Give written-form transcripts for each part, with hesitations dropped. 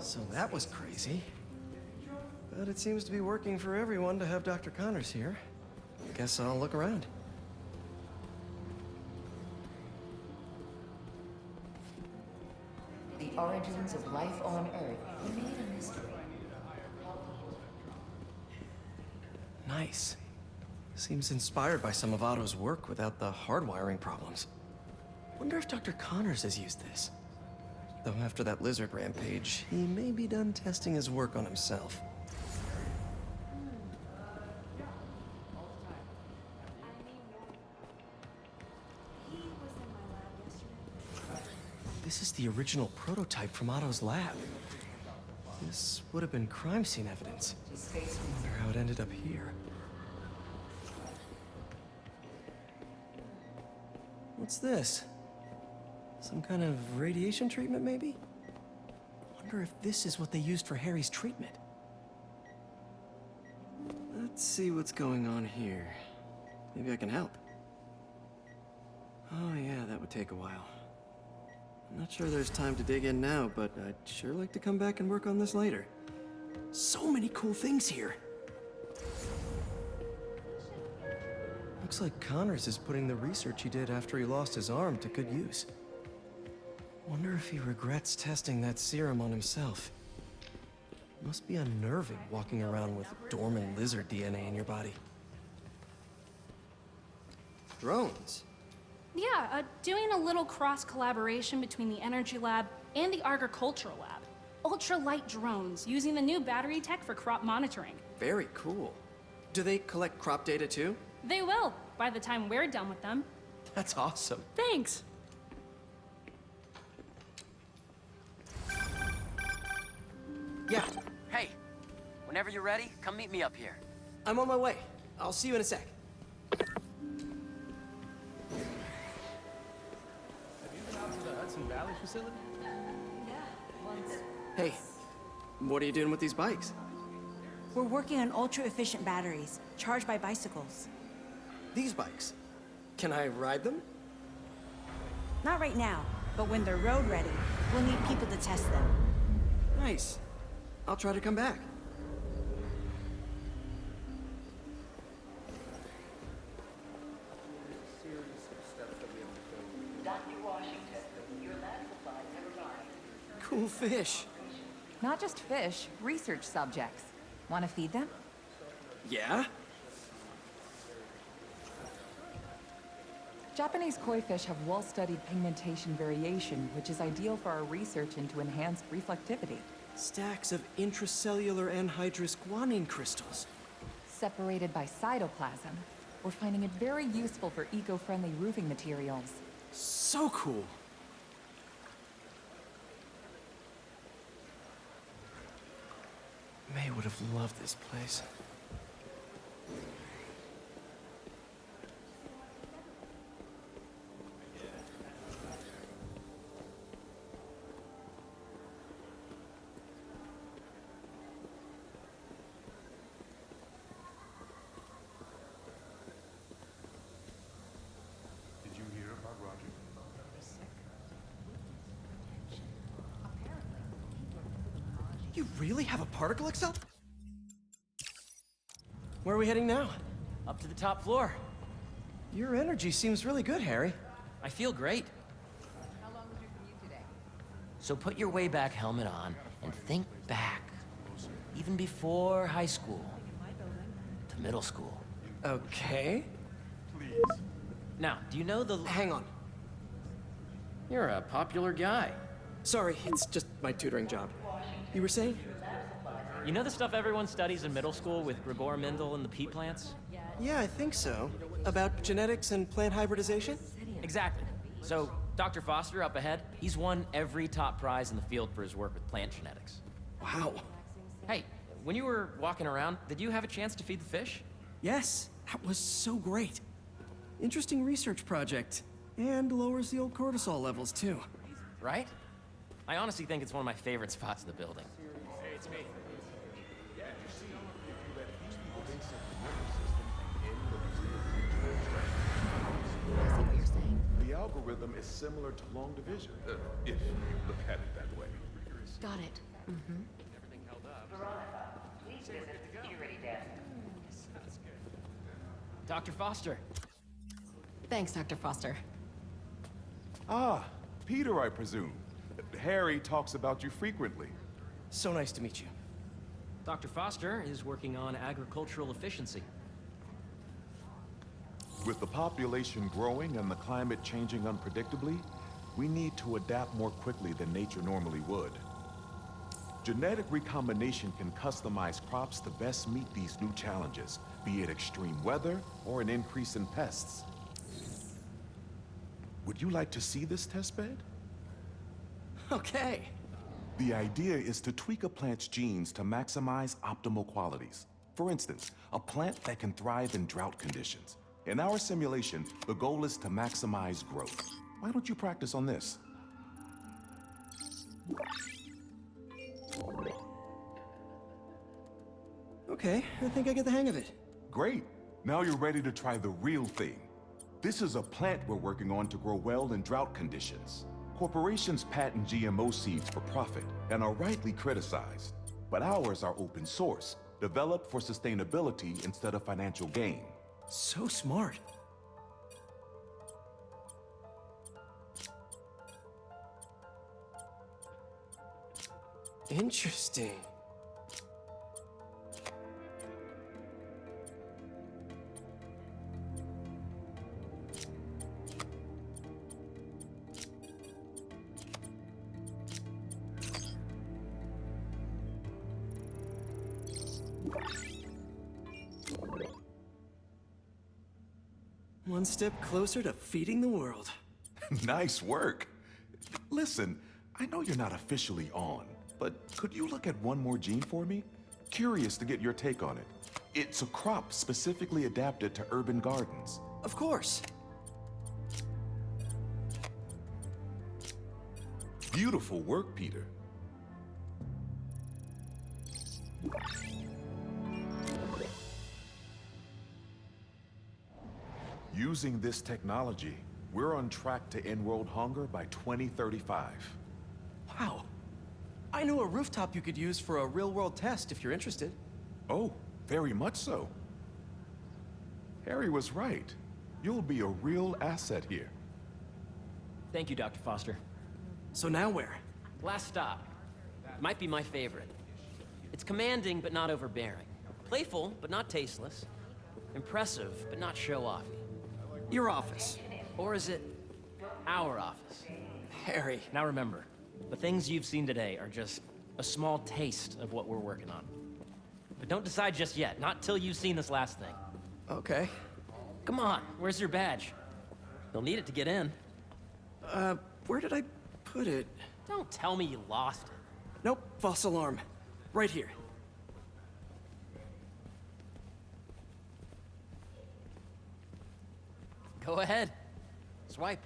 So that was crazy. But it seems to be working for everyone to have Dr. Connors here. Guess I'll look around. The origins of life on Earth remain a mystery. Nice. Seems inspired by some of Otto's work without the hardwiring problems. Wonder if Dr. Connors has used this. Though after that lizard rampage, he may be done testing his work on himself. This is the original prototype from Otto's lab. This would have been crime scene evidence. Wonder how it ended up here. What's this? Some kind of radiation treatment, maybe? Wonder if this is what they used for Harry's treatment. Let's see what's going on here. Maybe I can help. Oh yeah, that would take a while. I'm not sure there's time to dig in now, but I'd sure like to come back and work on this later. So many cool things here. Looks like Connors is putting the research he did after he lost his arm to good use. Wonder if he regrets testing that serum on himself. Must be unnerving walking around with dormant lizard DNA in your body. Drones? Yeah, doing a little cross-collaboration between the Energy Lab and the Agricultural Lab. Ultralight drones, using the new battery tech for crop monitoring. Very cool. Do they collect crop data too? They will, by the time we're done with them. That's awesome. Thanks! Yeah, Hey, whenever you're ready, come meet me up here. I'm on my way. I'll see you in a sec. Have you been out to the Hudson Valley facility? Hey, what are you doing with these bikes? We're working on ultra-efficient batteries, charged by bicycles. These bikes. Can I ride them? Not right now, but when they're road ready, we'll need people to test them. Nice. I'll try to come back. Dr. Washington, your lab supplies have arrived. Cool fish. Not just fish, research subjects. Want to feed them? Yeah? Japanese koi fish have well-studied pigmentation variation, which is ideal for our research into enhanced reflectivity. Stacks of intracellular anhydrous guanine crystals. Separated by cytoplasm, we're finding it very useful for eco-friendly roofing materials. So cool. May would have loved this place. Did you hear about Roger? You really have a particle accelerator? Where are we heading now? Up to the top floor. Your energy seems really good, Harry. I feel great. How long was your commute today? So put your way back helmet on and think back. Even before high school. To middle school. Okay. Please. Now, do you know the... Hang on. You're a popular guy. Sorry, it's just my tutoring job. You were saying? You know the stuff everyone studies in middle school with Gregor Mendel and the pea plants? Yeah, I think so. About genetics and plant hybridization? Exactly. So, Dr. Foster up ahead, he's won every top prize in the field for his work with plant genetics. Wow. Hey, when you were walking around, did you have a chance to feed the fish? Yes, that was so great. Interesting research project. And lowers the old cortisol levels, too. Right? I honestly think it's one of my favorite spots in the building. Hey, it's me. I see what you're saying. The algorithm is similar to long division, if you look at it that way. Got it. Everything held up. Veronica, please visit the security desk. That's good. Dr. Foster. Thanks, Dr. Foster. Ah, Peter, I presume. Harry talks about you frequently. So nice to meet you. Dr. Foster is working on agricultural efficiency. With the population growing and the climate changing unpredictably, we need to adapt more quickly than nature normally would. Genetic recombination can customize crops to best meet these new challenges, be it extreme weather or an increase in pests. Would you like to see this testbed? Okay. The idea is to tweak a plant's genes to maximize optimal qualities. For instance, a plant that can thrive in drought conditions. In our simulation, the goal is to maximize growth. Why don't you practice on this? Okay, I think I get the hang of it. Great. Now you're ready to try the real thing. This is a plant we're working on to grow well in drought conditions. Corporations patent GMO seeds for profit and are rightly criticized. But ours are open source, developed for sustainability instead of financial gain. So smart. Interesting. One step closer to feeding the world. Nice work. Listen, I know you're not officially on, but could you look at one more gene for me? Curious to get your take on it. It's a crop specifically adapted to urban gardens. Of course. Beautiful work, Peter. Using this technology, we're on track to end world hunger by 2035. Wow. I know a rooftop you could use for a real-world test if you're interested. Oh, very much so. Harry was right. You'll be a real asset here. Thank you, Dr. Foster. So now where? Last stop. Might be my favorite. It's commanding, but not overbearing. Playful, but not tasteless. Impressive, but not show-offy. Your office. Or is it our office? Harry. Now remember, the things you've seen today are just a small taste of what we're working on. But don't decide just yet, not till you've seen this last thing. Okay. Come on, where's your badge? You'll need it to get in. Where did I put it? Don't tell me you lost it. Nope, false alarm. Right here. Go ahead. Swipe.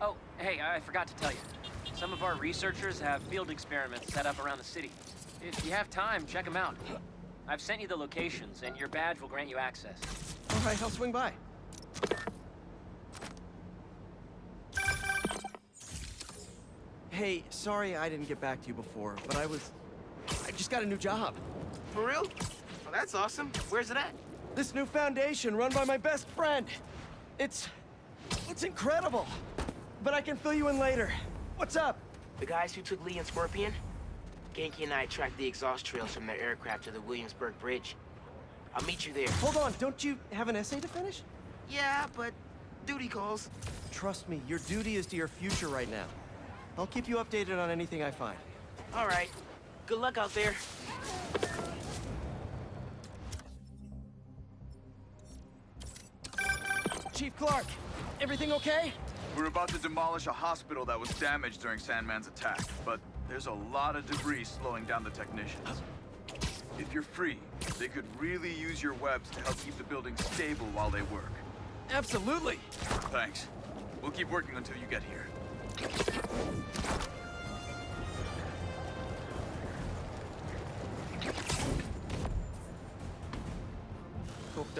Oh, hey, I forgot to tell you. Some of our researchers have field experiments set up around the city. If you have time, check them out. I've sent you the locations, and your badge will grant you access. All right, I'll swing by. Hey, sorry I didn't get back to you before, but I just got a new job. For real? Oh, that's awesome. Where's it at? This new foundation run by my best friend. It's incredible. But I can fill you in later. What's up? The guys who took Lee and Scorpion? Genki and I tracked the exhaust trails from their aircraft to the Williamsburg Bridge. I'll meet you there. Hold on, don't you have an essay to finish? Yeah, but duty calls. Trust me, your duty is to your future right now. I'll keep you updated on anything I find. All right. Good luck out there. Chief Clark, everything okay? We're about to demolish a hospital that was damaged during Sandman's attack, but there's a lot of debris slowing down the technicians. If you're free, they could really use your webs to help keep the building stable while they work. Absolutely. Thanks. We'll keep working until you get here.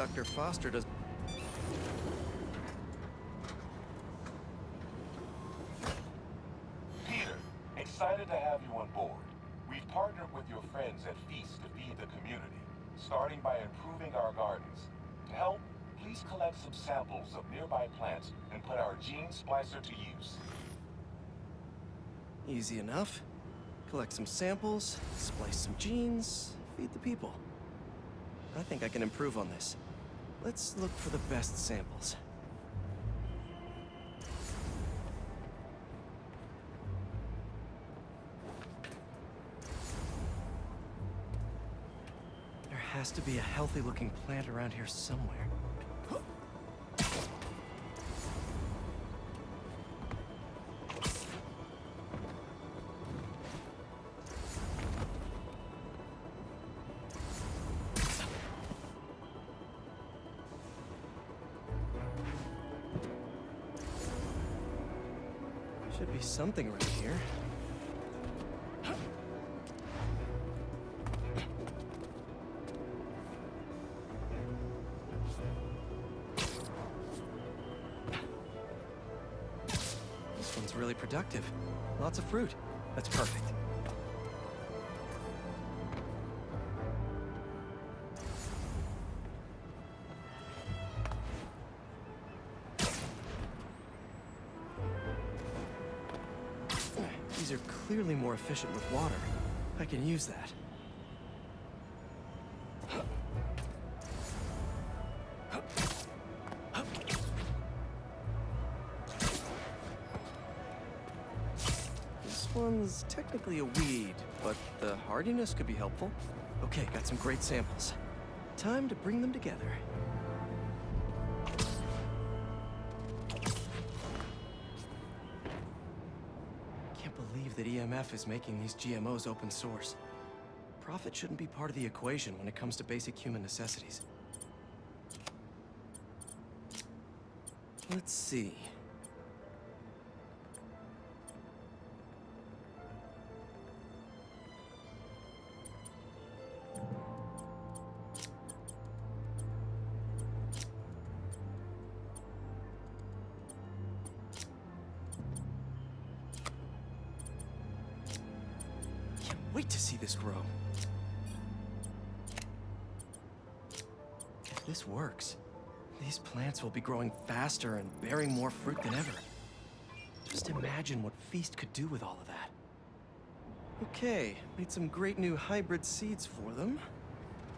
Dr. Foster does... Peter, excited to have you on board. We've partnered with your friends at Feast to feed the community, starting by improving our gardens. To help, please collect some samples of nearby plants and put our gene splicer to use. Easy enough. Collect some samples, splice some genes, feed the people. I think I can improve on this. Let's look for the best samples. There has to be a healthy-looking plant around here somewhere. Should be something around here. This one's really productive. Lots of fruit. That's perfect. These are clearly more efficient with water. I can use that. This one's technically a weed, but the hardiness could be helpful. Okay, got some great samples. Time to bring them together. That EMF is making these GMOs open source. Profit shouldn't be part of the equation when it comes to basic human necessities. Let's see. Wait to see this grow. If this works, these plants will be growing faster and bearing more fruit than ever. Just imagine what Feast could do with all of that. Okay, made some great new hybrid seeds for them.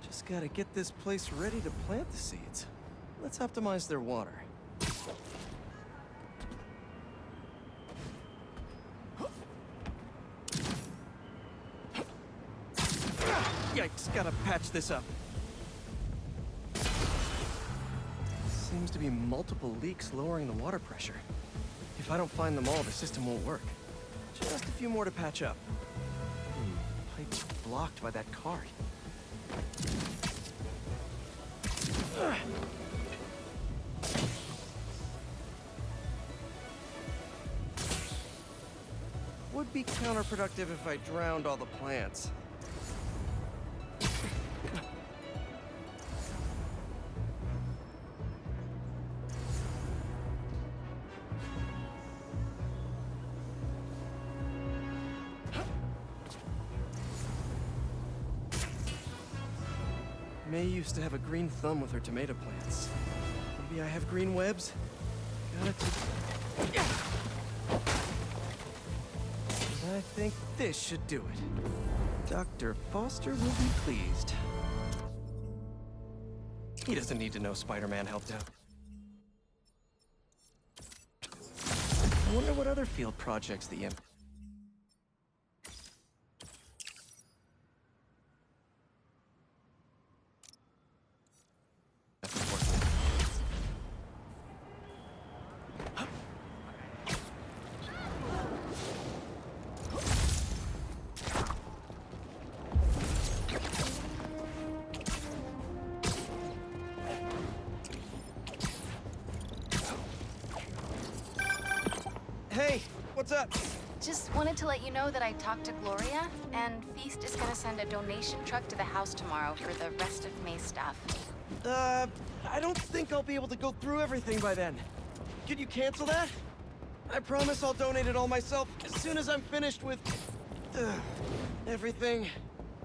Just gotta get this place ready to plant the seeds. Let's optimize their water. Yikes, gotta patch this up. Seems to be multiple leaks lowering the water pressure. If I don't find them all, the system won't work. Just a few more to patch up. Pipe's blocked by that cart. Would be counterproductive if I drowned all the plants. May used to have a green thumb with her tomato plants. Maybe I have green webs? Gotta I think this should do it. Dr. Foster will be pleased. He doesn't need to know Spider-Man helped out. I wonder what other field projects the imp... Hey, what's up? Just wanted to let you know that I talked to Gloria, and Feast is gonna send a donation truck to the house tomorrow for the rest of May's stuff. I don't think I'll be able to go through everything by then. Could you cancel that? I promise I'll donate it all myself as soon as I'm finished with... everything.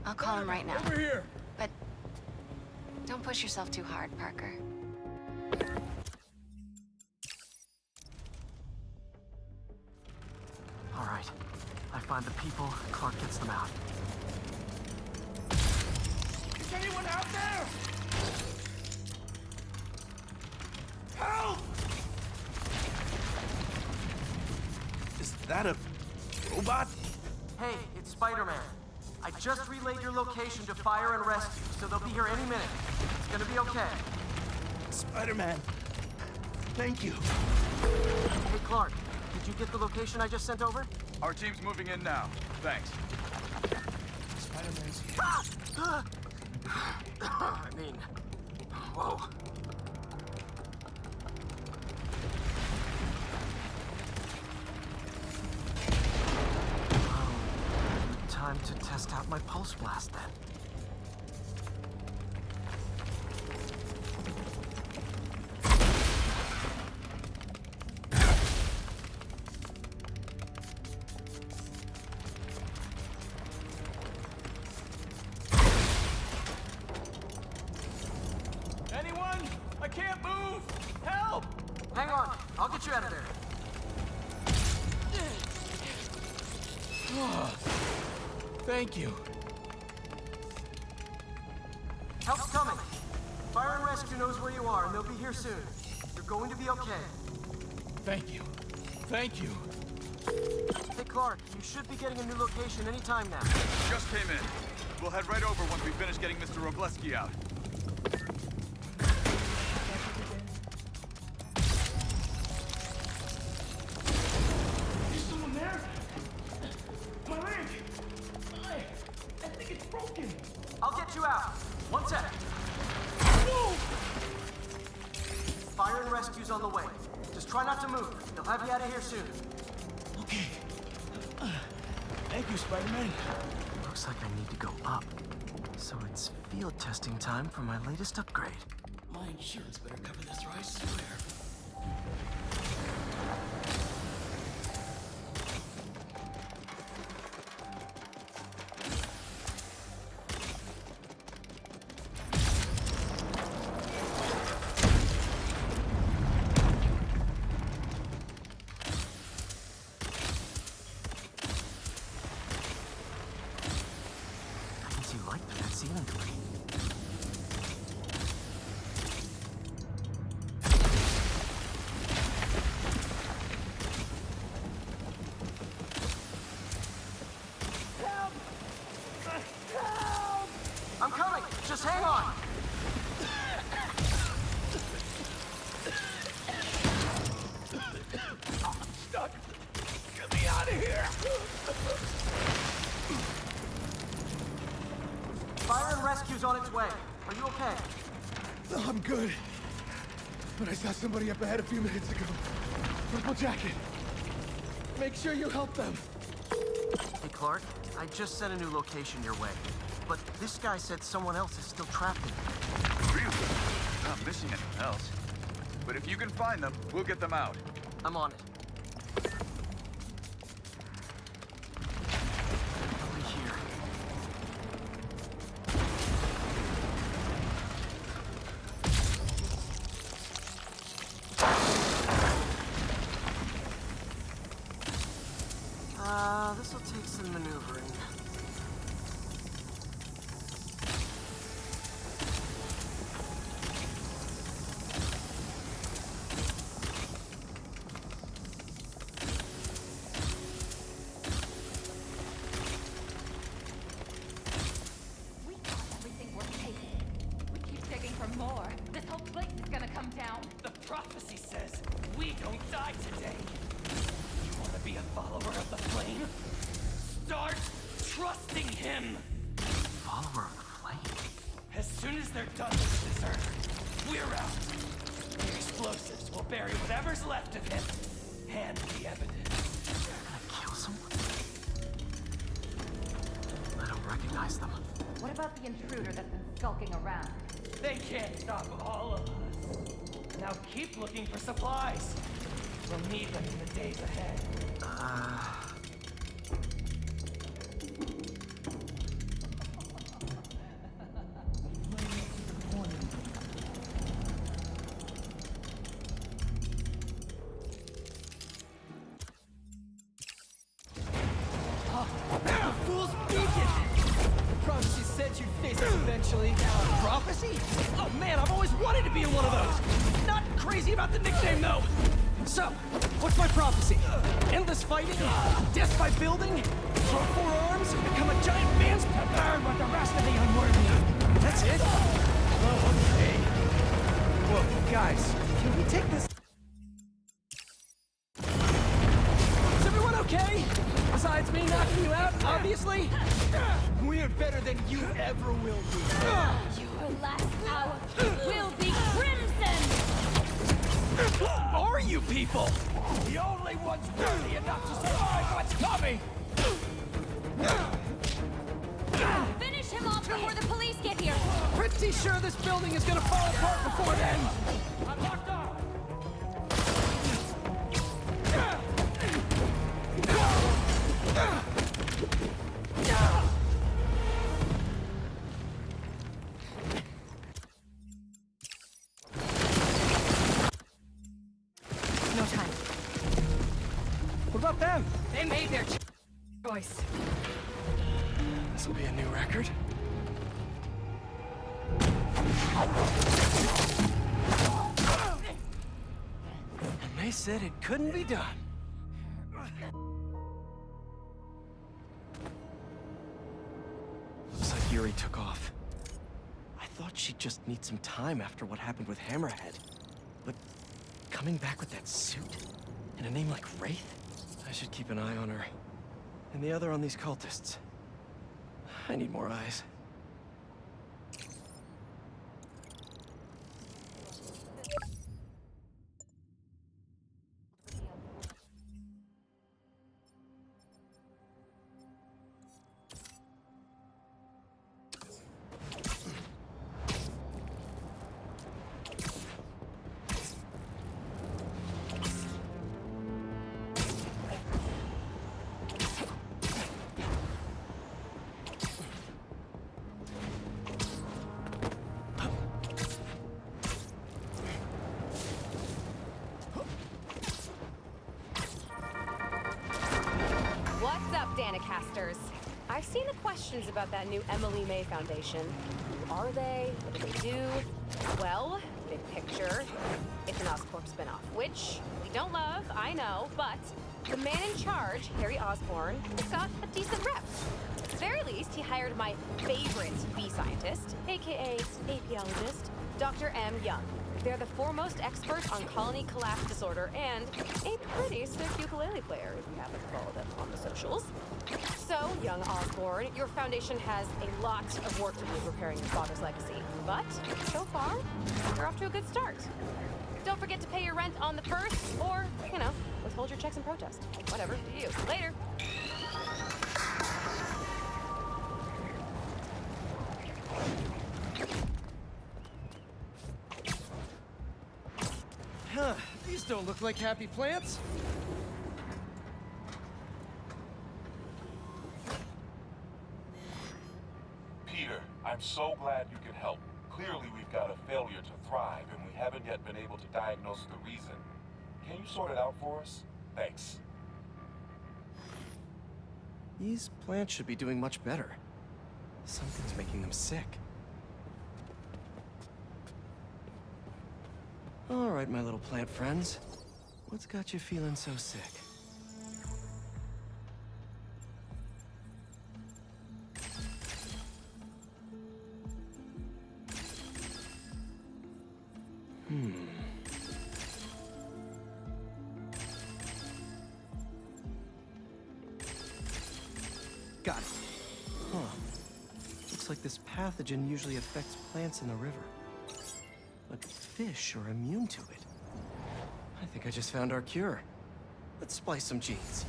I'll call him right now. Over here! But don't push yourself too hard, Parker. All right. I find the people, Clark gets them out. Is anyone out there? Help! Is that a robot? Hey, it's Spider-Man. I just relayed your location to Fire and Rescue, so they'll be here any minute. It's gonna be okay. Spider-Man, thank you. Hey, Clark, did you get the location I just sent over? Our team's moving in now. Thanks. Spider-Man's here. I mean, whoa. Time to test out my pulse blast then. Anyone? I can't move! Help! Hang on, I'll get you out of there. Thank you. Help's coming. Fire and Rescue knows where you are, and they'll be here soon. You're going to be okay. Thank you. Thank you. Hey, Clark, you should be getting a new location anytime now. Just came in. We'll head right over once we finish getting Mr. Robleski out. Is someone there? My leg! I think it's broken. I'll get you out. One sec. No! Fire and Rescue's on the way. Just try not to move. They'll have you out of here soon. Okay. Thank you, Spider-Man. Looks like I need to go up. So it's field testing time for my latest upgrade. My insurance better cover this, or I swear. I guess you like that ceiling clean. I'm coming! Just hang on! Stuck! Get me out of here! Fire and Rescue's on its way. Are you okay? I'm good. But I saw somebody up ahead a few minutes ago. Purple jacket. Make sure you help them. Hey, Clark, I just sent a new location your way. But this guy said someone else is still trapped in it. Really? Not missing anyone else. But if you can find them, we'll get them out. I'm on it. Over here. This'll take some maneuvering. We got everything worth taking. We keep digging for more. This whole place is gonna come down. The prophecy says we don't die today. You want to be a follower of the flame? Start trusting him! Follower of the flame? As soon as they're done with this earth, we're out. The explosives will bury whatever's left of him. And the evidence. Gonna kill someone? I don't recognize them. What about the intruder that's been skulking around? They can't stop all of us. Now keep looking for supplies. We'll need them in the days ahead. Fool's Beacon! Prophecy said you'd face us eventually. Prophecy? Oh man, I've always wanted to be in one of those! Not crazy about the nickname though! So, what's my prophecy? Endless fighting? Death by building? Grow 4 arms? Become a giant man's burn with the rest of the unworthy? That's it? Oh, okay. Whoa, guys, can we take this? Is everyone okay? Besides me knocking you out, obviously? We're better than you ever will be. Your last hour will be crimson! Are you people? The only ones worthy enough to survive what's coming! Finish him off before the police get here! Pretty sure this building is gonna fall apart before then! I'm locked off! No time. What about them? They made their choice. This'll be a new record. And they said it couldn't be done. Looks like Yuri took off. I thought she'd just need some time after what happened with Hammerhead. But coming back with that suit? And a name like Wraith? I should keep an eye on her. And the other on these cultists. I need more eyes. What's up, Danicasters? I've seen the questions about that new Emily May Foundation. Who are they? What do they do? Well, big picture, it's an Oscorp spinoff, which we don't love, I know, but the man in charge, Harry Osborn, has got a decent rep. At the very least, he hired my favorite bee scientist, aka apiologist, Dr. M. Young. They're the foremost expert on colony collapse disorder and a pretty sick ukulele player if you happen to follow them on the socials. So, young Osborn, your foundation has a lot of work to do preparing your father's legacy. But, so far, you're off to a good start. Don't forget to pay your rent on the 1st, or, you know, withhold your checks in protest. Whatever, do you. Later. Huh, these don't look like happy plants. Peter, I'm so glad you can help. Clearly we've got a failure to thrive, and we haven't yet been able to diagnose the reason. Can you sort it out for us? Thanks. These plants should be doing much better. Something's making them sick. All right, my little plant friends. What's got you feeling so sick? Got it. Huh. Looks like this pathogen usually affects plants in the river. But fish are immune to it. I think I just found our cure. Let's splice some genes.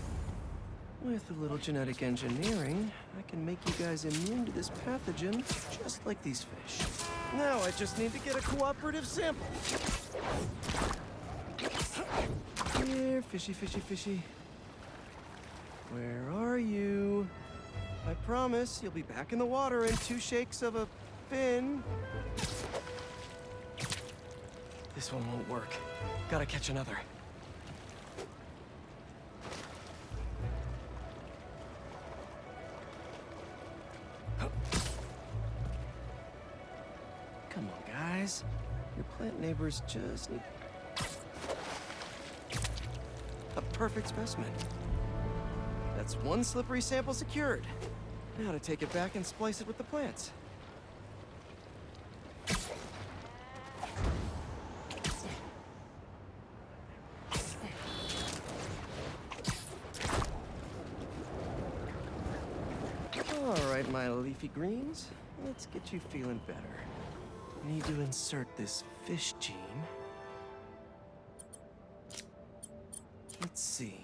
With a little genetic engineering, I can make you guys immune to this pathogen, just like these fish. Now I just need to get a cooperative sample. Here, fishy, fishy, fishy. Where are you? I promise you'll be back in the water in 2 shakes of a fin. This one won't work. Gotta catch another. Come on, guys. Your plant neighbors just need a perfect specimen. That's 1 slippery sample secured. Now to take it back and splice it with the plants. All right, my leafy greens. Let's get you feeling better. Need to insert this fish gene. Let's see.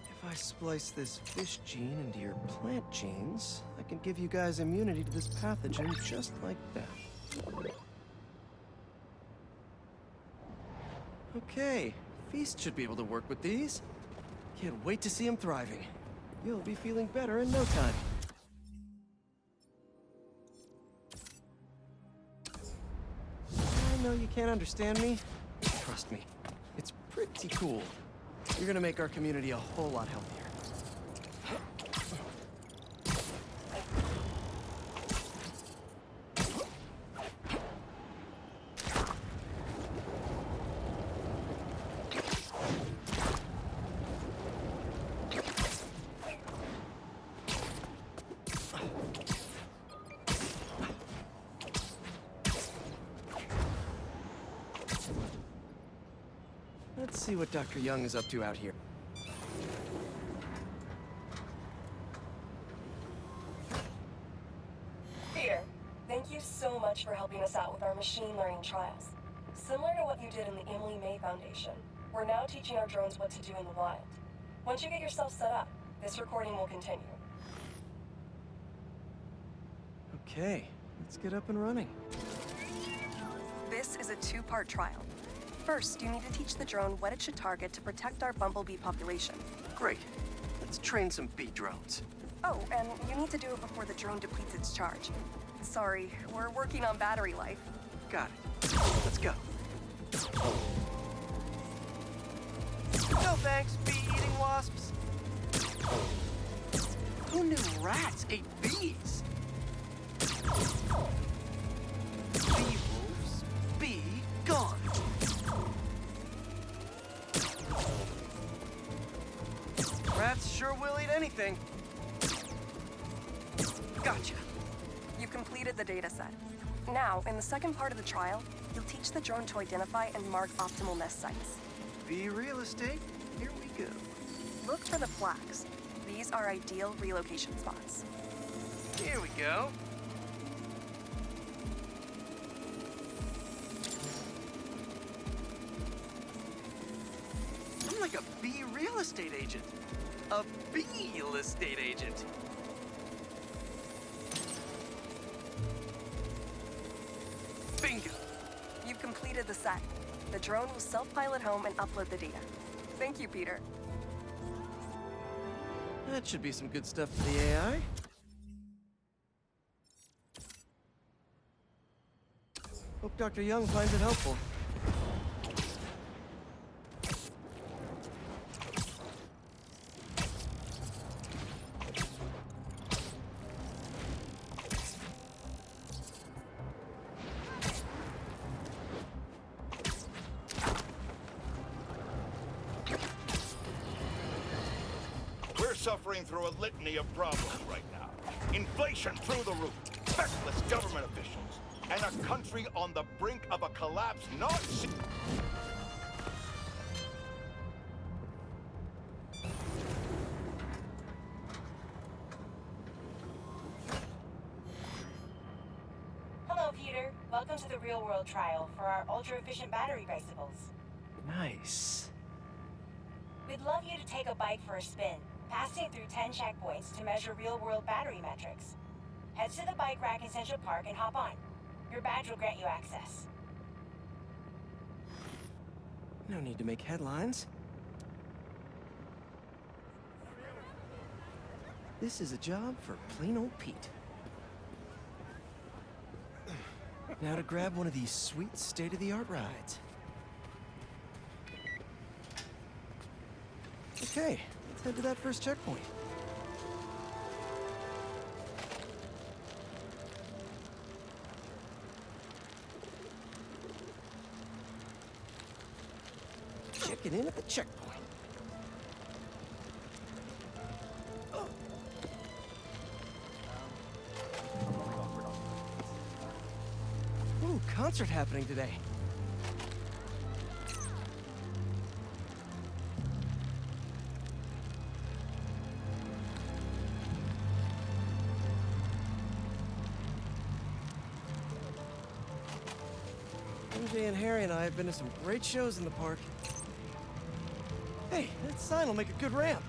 If I splice this fish gene into your plant genes, I can give you guys immunity to this pathogen just like that. Okay, Feast should be able to work with these. Can't wait to see him thriving. You'll be feeling better in no time. I know you can't understand me. Trust me, it's pretty cool. You're gonna make our community a whole lot healthier. Let's see what Dr. Young is up to out here. Peter, thank you so much for helping us out with our machine learning trials. Similar to what you did in the Emily May Foundation, we're now teaching our drones what to do in the wild. Once you get yourself set up, this recording will continue. Okay, let's get up and running. This is a 2-part trial. First, you need to teach the drone what it should target to protect our bumblebee population. Great. Let's train some bee drones. Oh, and you need to do it before the drone depletes its charge. Sorry, we're working on battery life. Got it. Let's go. No thanks, bee-eating wasps. Who knew rats ate bees? Bee wolves, be gone. Rats sure will eat anything. Gotcha. You completed the data set. Now, in the second part of the trial, you'll teach the drone to identify and mark optimal nest sites. Bee real estate, here we go. Look for the flags. These are ideal relocation spots. Here we go. I'm like a bee real estate agent. A bee real estate agent. Bingo. You've completed the set. The drone will self-pilot home and upload the data. Thank you, Peter. That should be some good stuff for the AI. Hope Dr. Young finds it helpful. Suffering through a litany of problems right now. Inflation through the roof, feckless government officials, and a country on the brink of a collapse not seen. Hello, Peter. Welcome to the real-world trial for our ultra-efficient battery bicycles. Nice. We'd love you to take a bike for a spin. Pass you through 10 checkpoints to measure real-world battery metrics. Head to the bike rack in Central Park and hop on. Your badge will grant you access. No need to make headlines. This is a job for plain old Pete. Now to grab one of these sweet state-of-the-art rides. Okay, let's head to that first checkpoint. Checking in at the checkpoint. Ooh, concert happening today. MJ and Harry and I have been to some great shows in the park. Hey, that sign will make a good ramp.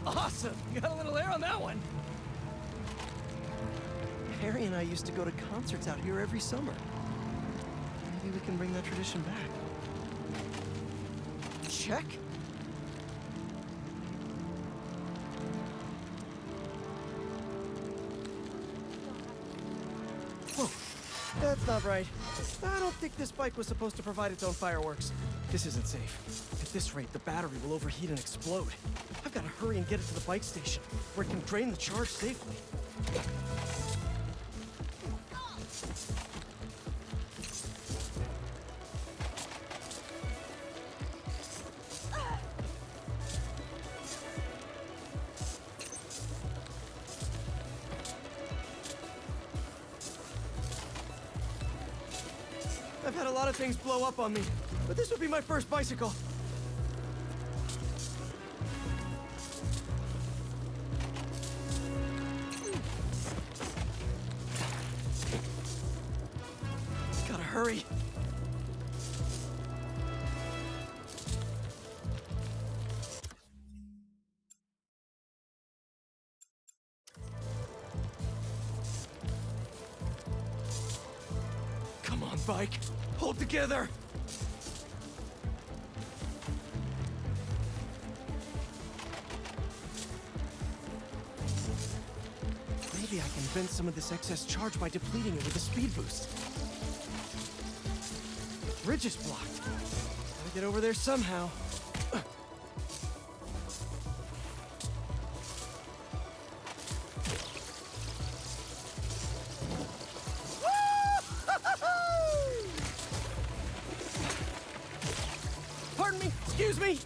Awesome! Got a little air on that one. Harry and I used to go to concerts out here every summer. Maybe we can bring that tradition back. Check. Whoa, that's not right. I don't think this bike was supposed to provide its own fireworks. This isn't safe. At this rate, the battery will overheat and explode. I've got to hurry and get it to the bike station, where it can drain the charge safely. I've had a lot of things blow up on me, but this would be my first bicycle. Gotta hurry. Come on, bike. Hold together! Maybe I can vent some of this excess charge by depleting it with a speed boost. The bridge is blocked. Gotta get over there somehow. Pardon me, excuse me.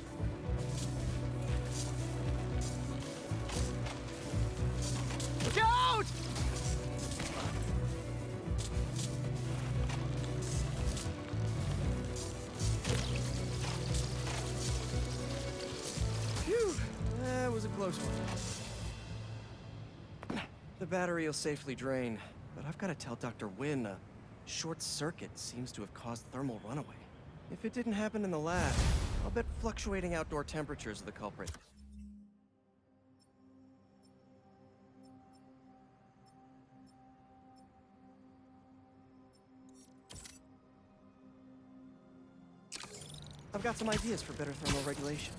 Look out! Phew, that was a close one. The battery will safely drain, but I've got to tell Dr. Wynn a short circuit seems to have caused thermal runaway. If it didn't happen in the lab, I'll bet fluctuating outdoor temperatures are the culprit. I've got some ideas for better thermal regulation.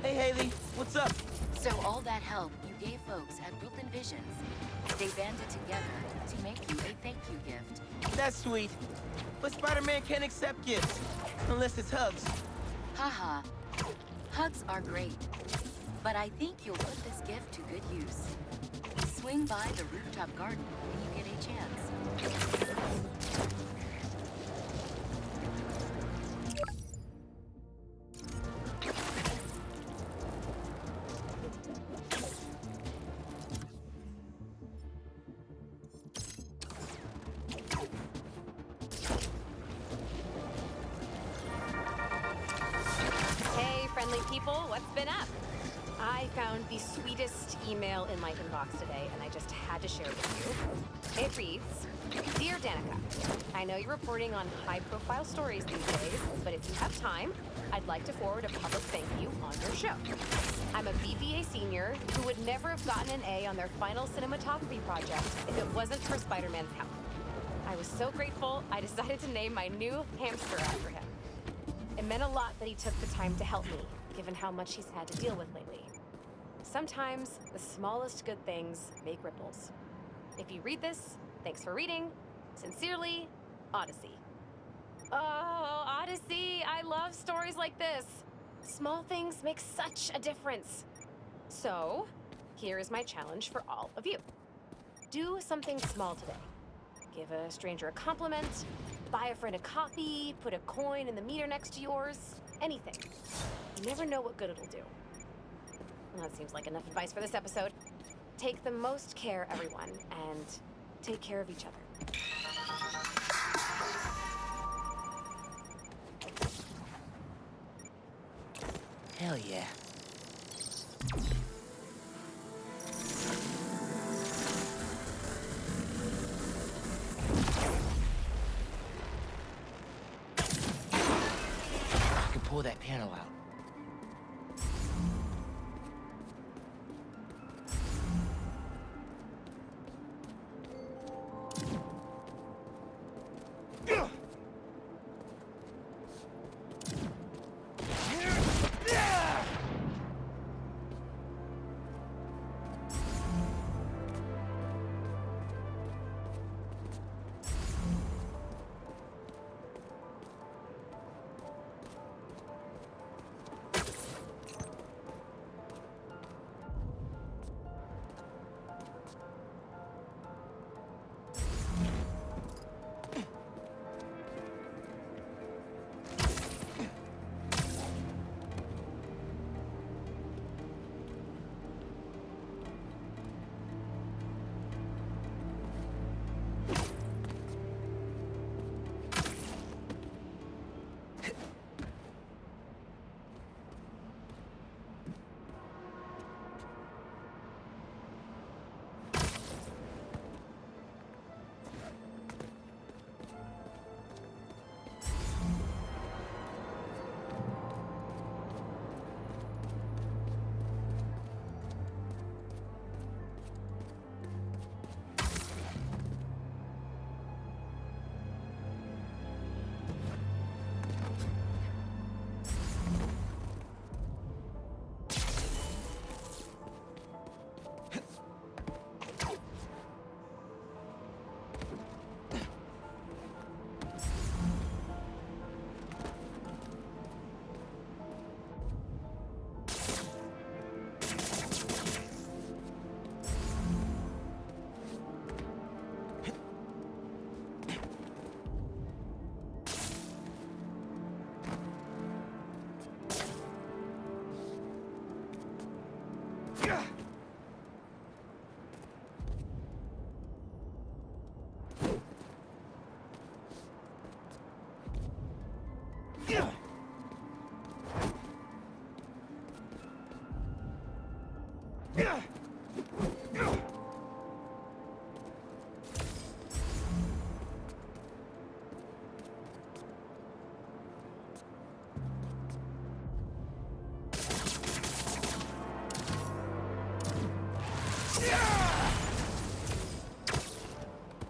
Hey, Haley, what's up? So all that help you gave folks at Brooklyn Visions, they banded together to make you a thank you gift. That's sweet. But Spider-Man can't accept gifts. Unless it's hugs. Haha. Hugs are great. But I think you'll put this gift to good use. Swing by the rooftop garden when you get a chance. people. What's been up? I found the sweetest email in my inbox today, and I just had to share it with you. It reads, Dear Danica, I know you're reporting on high-profile stories these days, but if you have time, I'd like to forward a public thank you on your show. I'm a BVA senior who would never have gotten an A on their final cinematography project if it wasn't for Spider-Man's help. I was so grateful, I decided to name my new hamster after him. It meant a lot that he took the time to help me, given how much he's had to deal with lately. Sometimes, the smallest good things make ripples. If you read this, thanks for reading. Sincerely, Odyssey. Oh, Odyssey, I love stories like this. Small things make such a difference. So, here is my challenge for all of you. Do something small today. Give a stranger a compliment, buy a friend a coffee, put a coin in the meter next to yours, anything. You never know what good it'll do. Well, that seems like enough advice for this episode. Take the most care, everyone, and take care of each other. Hell yeah. I can pull that panel out.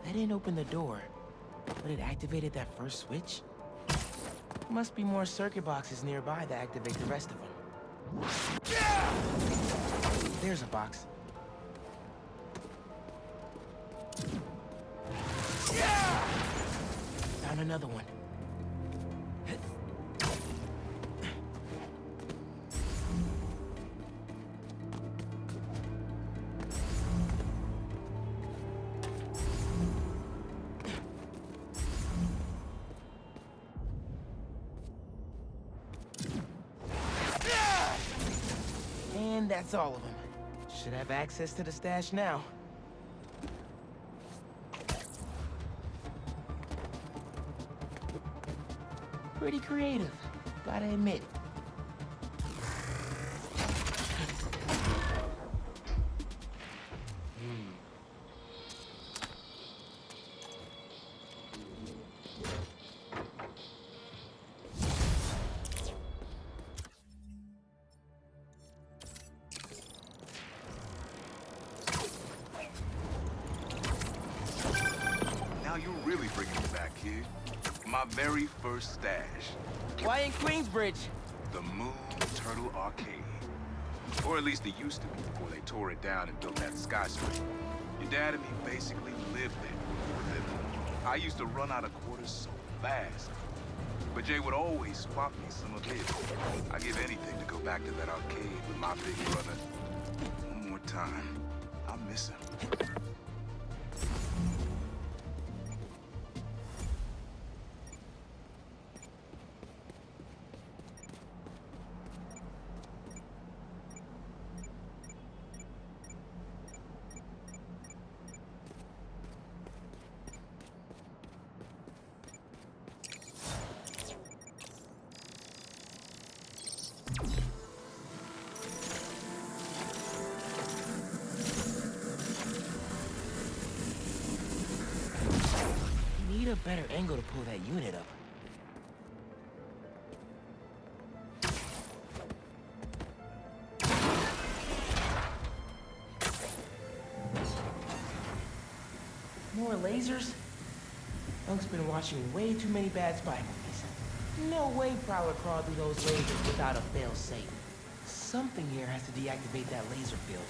That didn't open the door, but it activated that first switch? Must be more circuit boxes nearby that activate the rest of them. There's a box. Found another one. And that's all of them. Should have access to the stash now. Pretty creative, gotta admit. really bringing me back, kid. My very first stash. Why in Queensbridge? The Moon Turtle Arcade. Or at least it used to be before they tore it down and built that skyscraper. Your dad and me basically lived there. I used to run out of quarters so fast. But Jay would always swap me some of his. I'd give anything to go back to that arcade with my big brother. One more time. I miss him. Need a better angle to pull that unit up. More lasers? Unk's been watching way too many bad spy movies. No way Prowler crawled through those lasers without a fail-safe. Something here has to deactivate that laser field.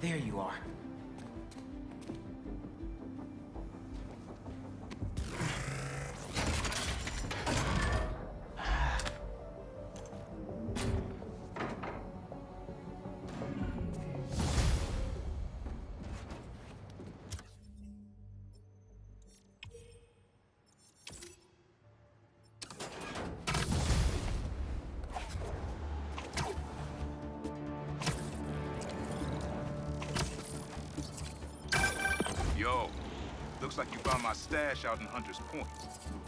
There you are. Yo, looks like you found my stash out in Hunter's Point.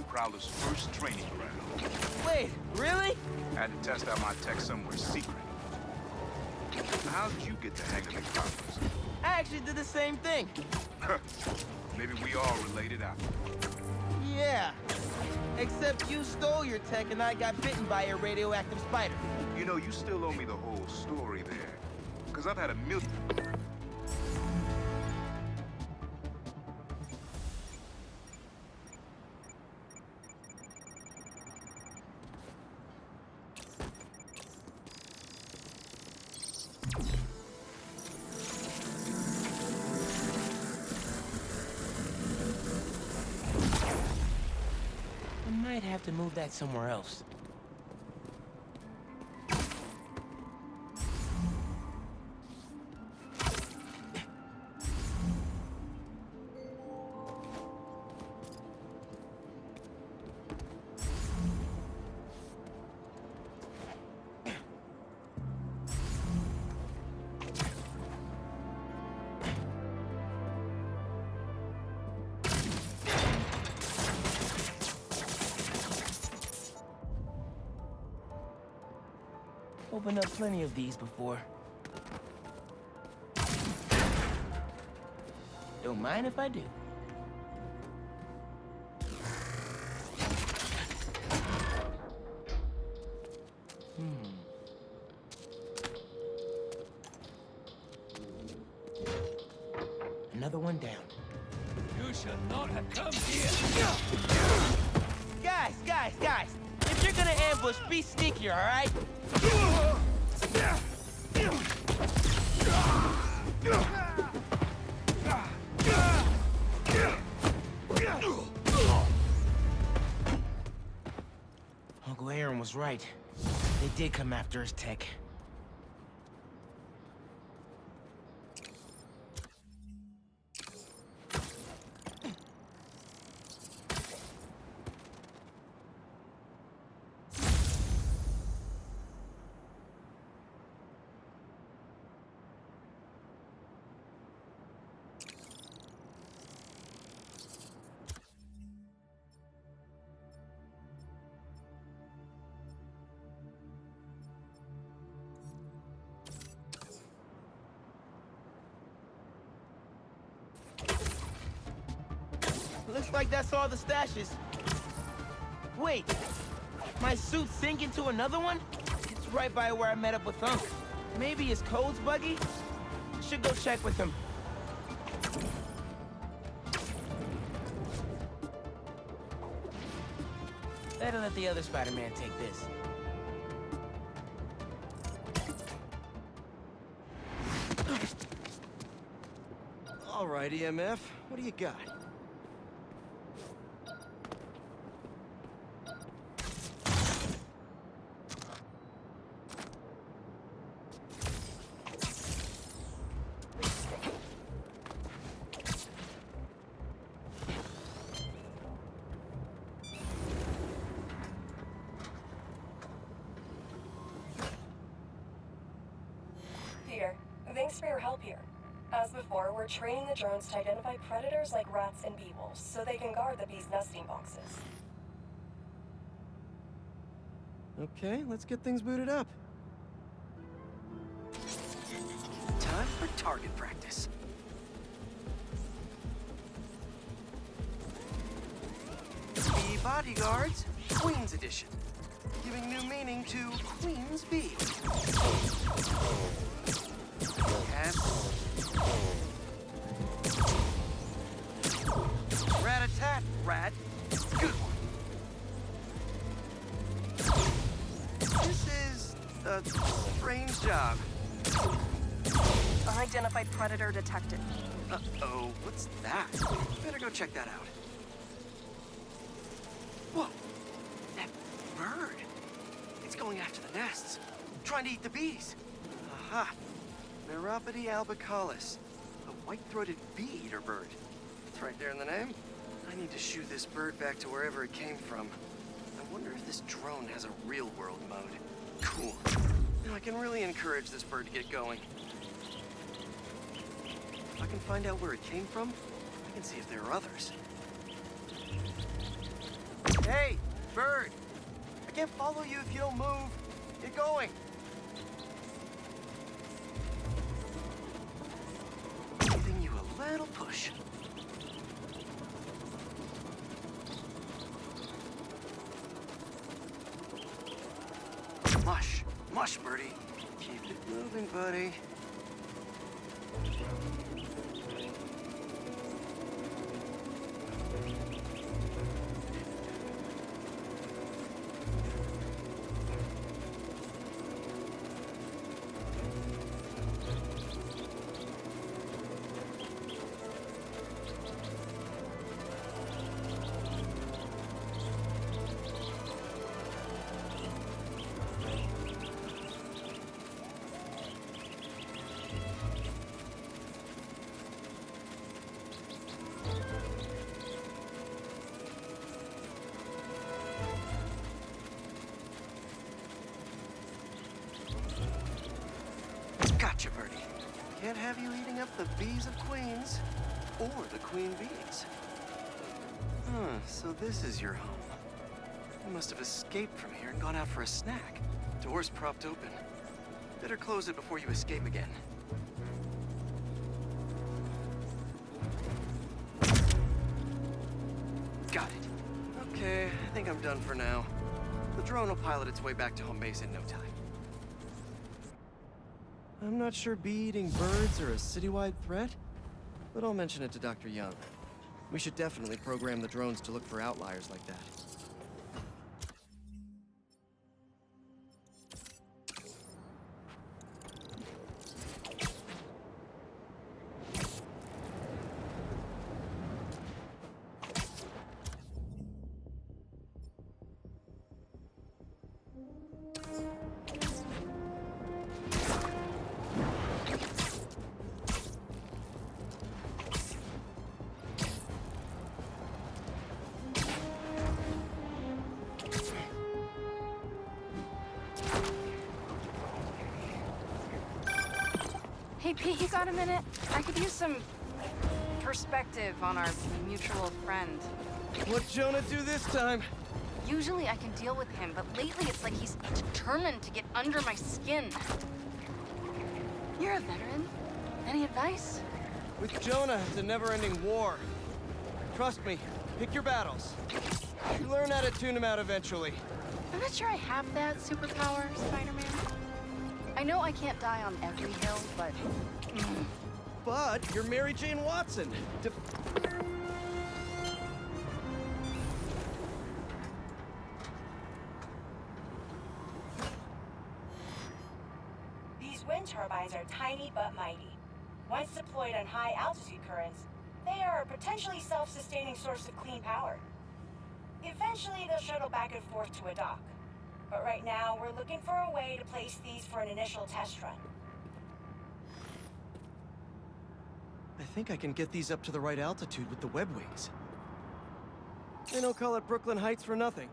Prowler's first training ground. Wait, really? Had to test out my tech somewhere secret. How did you get the hang of these problems? I actually did the same thing. Maybe we all related out. Yeah. Except you stole your tech and I got bitten by a radioactive spider. You know, you still owe me the whole story there. Because I've had a million... Might have to move that somewhere else. Opened up plenty of these before. Don't mind if I do. Another one down. You should not have come here. Guys! If you're gonna ambush, be sneakier, all right? Uncle Aaron was right. They did come after his tech. Looks like that's all the stashes. Wait, my suit sink into another one? It's right by where I met up with Unc. Maybe his code's buggy? Should go check with him. Better let the other Spider-Man take this. All right, EMF, what do you got? Peter, thanks for your help here. As before, we're training the drones to identify predators like rats and bee wolves, so they can guard the bees' nesting boxes. Okay, let's get things booted up. Time for target practice. Bee Bodyguards, Queen's Edition. Giving new meaning to Queen's Bee. Yes. Rat-a-tat, rat. Good one. This is a strange job. Unidentified predator detected. Uh-oh, what's that? Better go check that out. Whoa, that bird. It's going after the nests, trying to eat the bees. Aha, Neuropody albicollis, a white-throated bee-eater bird. It's right there in the name. I need to shoo this bird back to wherever it came from. I wonder if this drone has a real-world mode. Cool. Now I can really encourage this bird to get going. If I can find out where it came from, I can see if there are others. Hey, bird! I can't follow you if you don't move. Get going! Giving you a little push. Mush. Mush, birdie. Keep it moving, buddy. Gotcha, birdie. Can't have you eating up the bees of queens, or the queen bees. Huh, so this is your home. You must have escaped from here and gone out for a snack. Door's propped open. Better close it before you escape again. Got it. Okay, I think I'm done for now. The drone will pilot its way back to home base in no time. I'm not sure bee-eating birds are a citywide threat, but I'll mention it to Dr. Young. We should definitely program the drones to look for outliers like that. Hey, Pete, you got a minute? I could use some perspective on our mutual friend. What'd Jonah do this time? Usually I can deal with him, but lately it's like he's determined to get under my skin. You're a veteran. Any advice? With Jonah, it's a never-ending war. Trust me, Pick your battles. You learn how to tune them out eventually. I'm not sure I have that superpower, Spider-Man. I know I can't die on every hill, but... But you're Mary Jane Watson. These wind turbines are tiny but mighty. Once deployed on high altitude currents, they are a potentially self-sustaining source of clean power. Eventually, they'll shuttle back and forth to a dock. But right now, we're looking for a way to place these for an initial test run. I think I can get these up to the right altitude with the web wings. They don't call it Brooklyn Heights for nothing.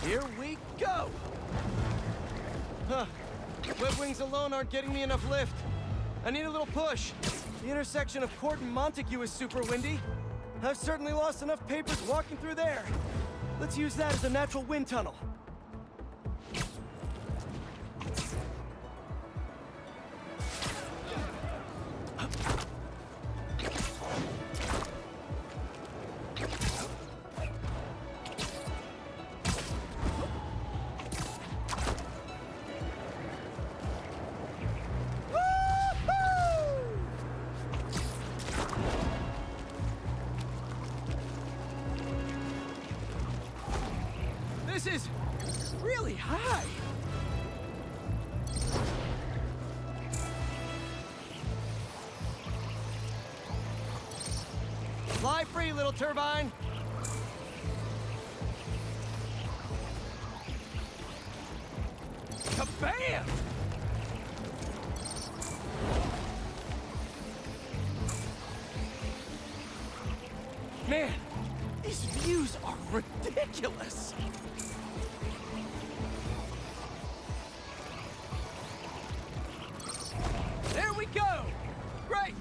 Here we go! Huh. Web wings alone aren't getting me enough lift. I need a little push. The intersection of Court and Montague is super windy. I've certainly lost enough papers walking through there. Let's use that as a natural wind tunnel. This is really high. Fly free, little turbine. Kabam! Man, these views are ridiculous. There we go! Great!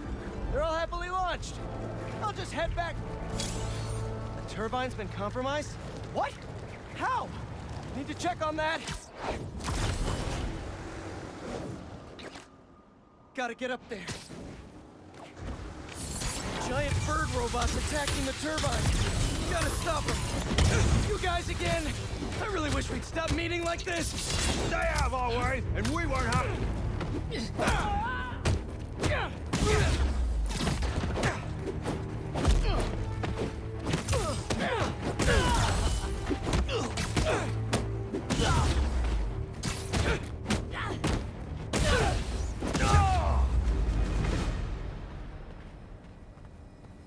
They're all happily launched. I'll just head back. The turbine's been compromised? What? How? Need to check on that. Gotta get up there. Giant bird robots attacking the turbine. Gotta stop them. You guys again? I really wish we'd stop meeting like this. They have always, and we weren't happy.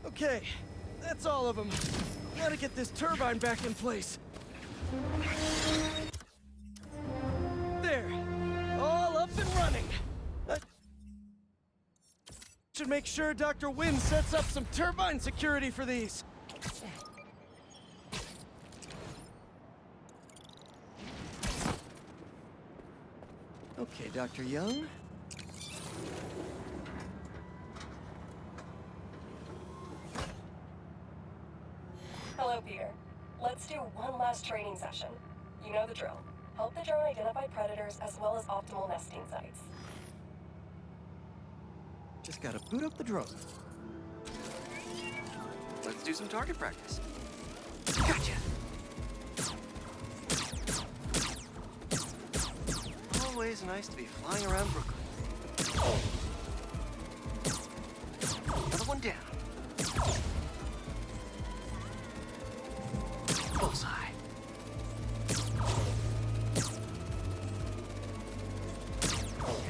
Okay, that's all of them. Gotta get this turbine back in place. There, all up and running. Should make sure Dr. Wynn sets up some turbine security for these. Okay, Dr. Young. Hello, Peter. Let's do one last training session. You know the drill. Help the drone identify predators as well as optimal nesting sites. Just gotta boot up the drone. Let's do some target practice. Gotcha! Always nice to be flying around Brooklyn. Another one down. Bullseye.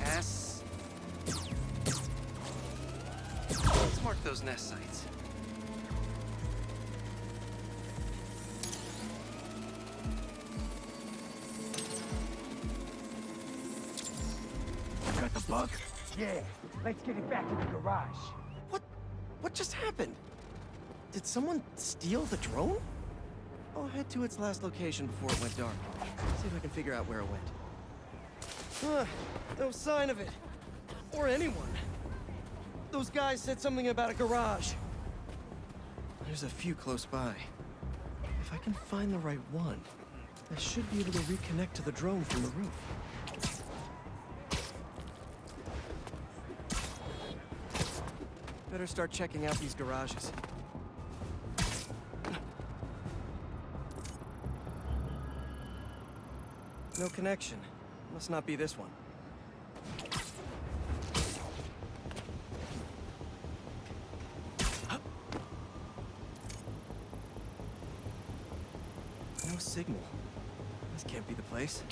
Yes. Let's mark those nest sites. Got the bug? Yeah. Let's get it back to the garage. What just happened? Did someone steal the drone? I'll head to its last location before it went dark. See if I can figure out where it went. No sign of it. Or anyone. Those guys said something about a garage. There's a few close by. If I can find the right one, I should be able to reconnect to the drone from the roof. Better start checking out these garages. No connection. Must not be this one. No signal. This can't be the place.